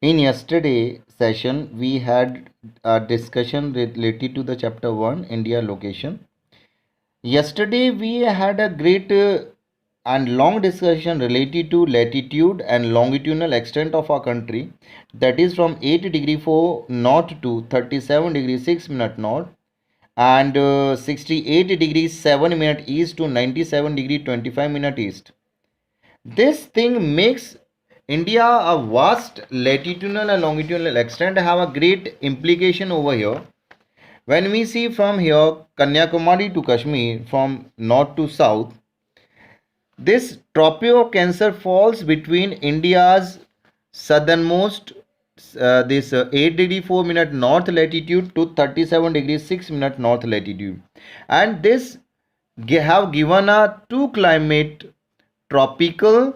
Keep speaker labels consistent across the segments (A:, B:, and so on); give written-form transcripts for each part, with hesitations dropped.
A: In yesterday session, we had a discussion related to the chapter 1 India location. Yesterday, we had a great and long discussion related to latitude and longitudinal extent of our country, that is from 8 degree 4 north to 37 degree 6 minute north, and 68 degree 7 minute east to 97 degree 25 minute east. This thing makes India a vast latitudinal and longitudinal extent have a great implication over here. When we see from here Kanyakumari to Kashmir, from north to south, this Tropic of Cancer falls between India's southernmost this 8 degree 4 minute north latitude to 37 degree 6 minute north latitude, and this have given a two climate, tropical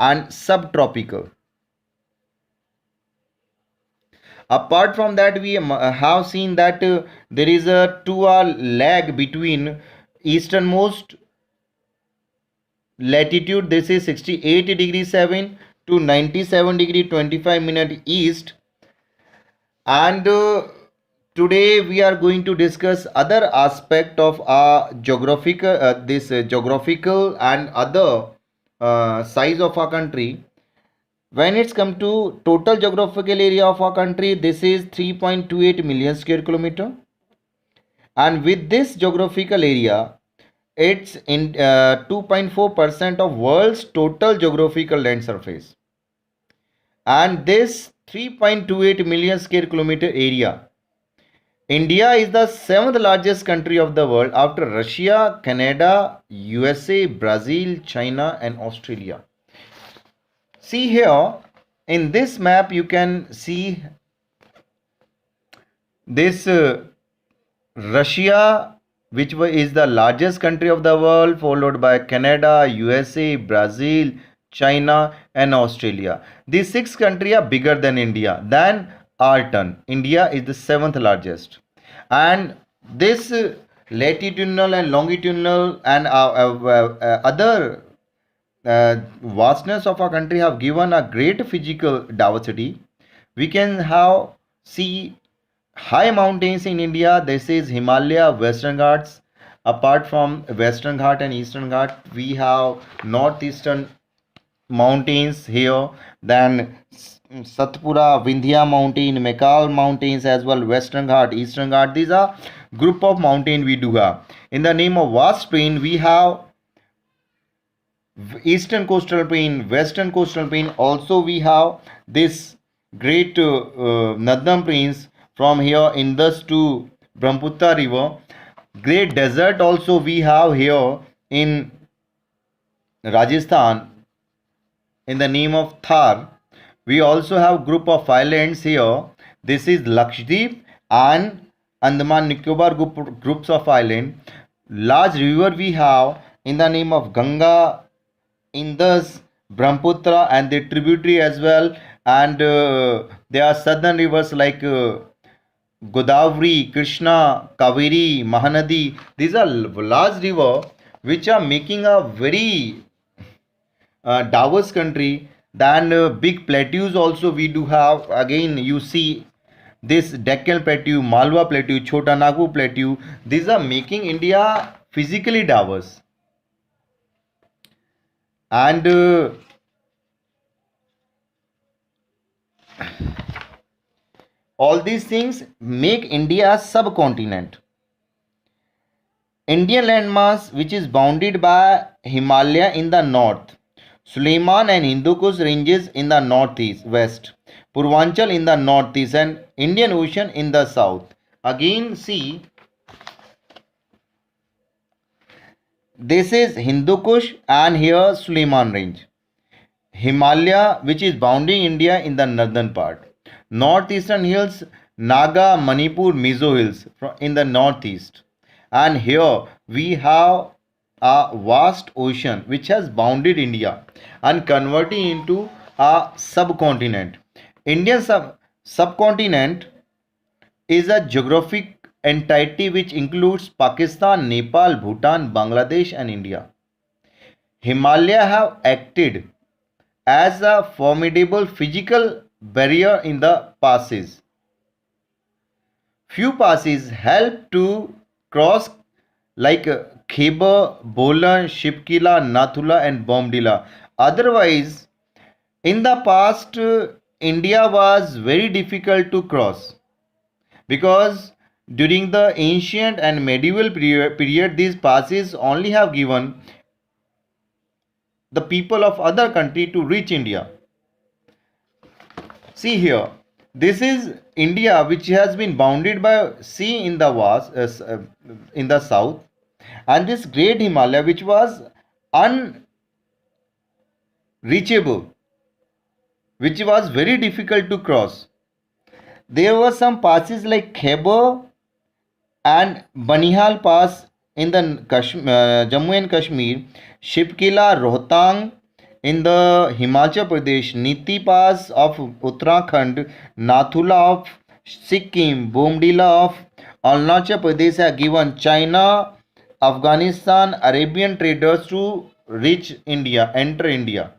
A: and subtropical. Apart from that, we have seen that there is a 2 hour lag between easternmost latitude, this is 68 degree 7 to 97 degree 25 minute east, and today we are going to discuss other aspect of our geographical geographical and other size of our country. When it's come to total geographical area of our country, this is 3.28 million square kilometer, and with this geographical area, it's in 2.4% of world's total geographical land surface. And this 3.28 million square kilometer area, India is the seventh largest country of the world after Russia, Canada, USA, Brazil, China, and Australia. See here in this map, you can see this Russia, which is the largest country of the world, followed by Canada, USA, Brazil, China, and Australia. These six countries are bigger than India, than our turn. India is the seventh largest, and this latitudinal and longitudinal and other vastness of our country have given a great physical diversity. We can have see high mountains in India. This is Himalaya, Western Ghats. Apart from Western Ghat and Eastern Ghat, we have northeastern mountains here. Then Satpura, Vindhya mountain, Mekal mountains as well. Western Ghat, Eastern Ghat. These are group of mountain we do have. In the name of vast plain, we have eastern coastal plain, western coastal plain. Also, we have this great northern plains from here Indus to Brahmaputra river. Great desert also we have here in Rajasthan in the name of Thar. We also have group of islands here. This is Lakshadweep and Andaman Nicobar groups of island. Large river we have in the name of Ganga, Indus, Brahmaputra, and the tributary as well. And there are southern rivers like Godavari, Krishna, Kaveri, Mahanadi. These are large rivers which are making a very diverse country. Then big plateaus also we do have. Again, you see this Deccan Plateau, Malwa Plateau, Chota Nagpur Plateau. These are making India physically diverse. And all these things make India a subcontinent. Indian landmass, which is bounded by Himalaya in the north, Suleiman and Hindu Kush ranges in the northeast, west, Purvanchal in the northeast, and Indian Ocean in the south. Again, see, this is Hindu Kush and here Suleiman range. Himalaya, which is bounding India in the northern part. Northeastern hills, Naga, Manipur, Mizo hills in the northeast. And here we have a vast ocean which has bounded India and converting into a subcontinent. Indian subcontinent is a geographic entity which includes Pakistan, Nepal, Bhutan, Bangladesh, and India. Himalaya have acted as a formidable physical barrier in the passes. Few passes help to cross like Khyber, Bolan, Shipkila, Nathula and Bomdila. Otherwise, in the past, India was very difficult to cross because during the ancient and medieval period these passes only have given the people of other country to reach India. See here, this is India which has been bounded by sea in the in the south, and this great Himalaya which was unreachable, which was very difficult to cross. There were some passes like Khyber and Banihal Pass in the Jammu and Kashmir, Shipkila, Rohtang in the Himachal Pradesh, Niti Pass of Uttarakhand, Nathula of Sikkim, Bomdila of Arunachal Pradesh have given China, Afghanistan, Arabian traders to reach India, enter India.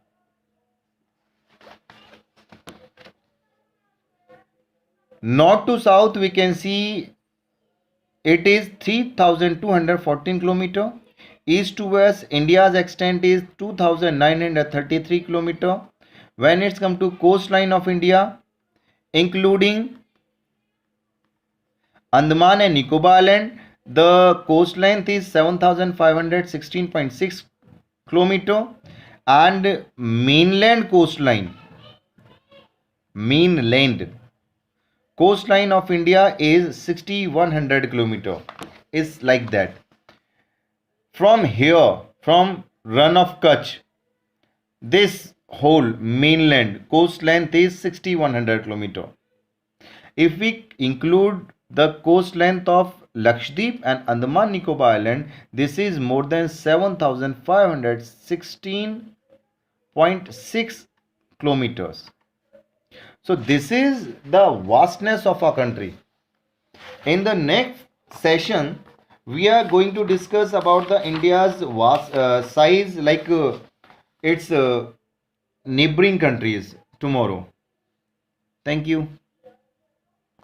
A: North to south, we can see it is 3,214 km. East to west, India's extent is 2,933 km. When it's come to coastline of India, including Andaman and Nicobar Island, the coast length is 7,516.6 km, and mainland coastline of India is 6,100 km. Is like that. From here, from Run of Kutch, this whole mainland coast length is 6,100 km. If we include the coast length of Lakshadweep and Andaman Nicobar Island, this is more than 7,516.6 kilometers. So this is the vastness of our country. In the next session, we are going to discuss about the India's vast size, like its neighboring countries tomorrow. Thank you.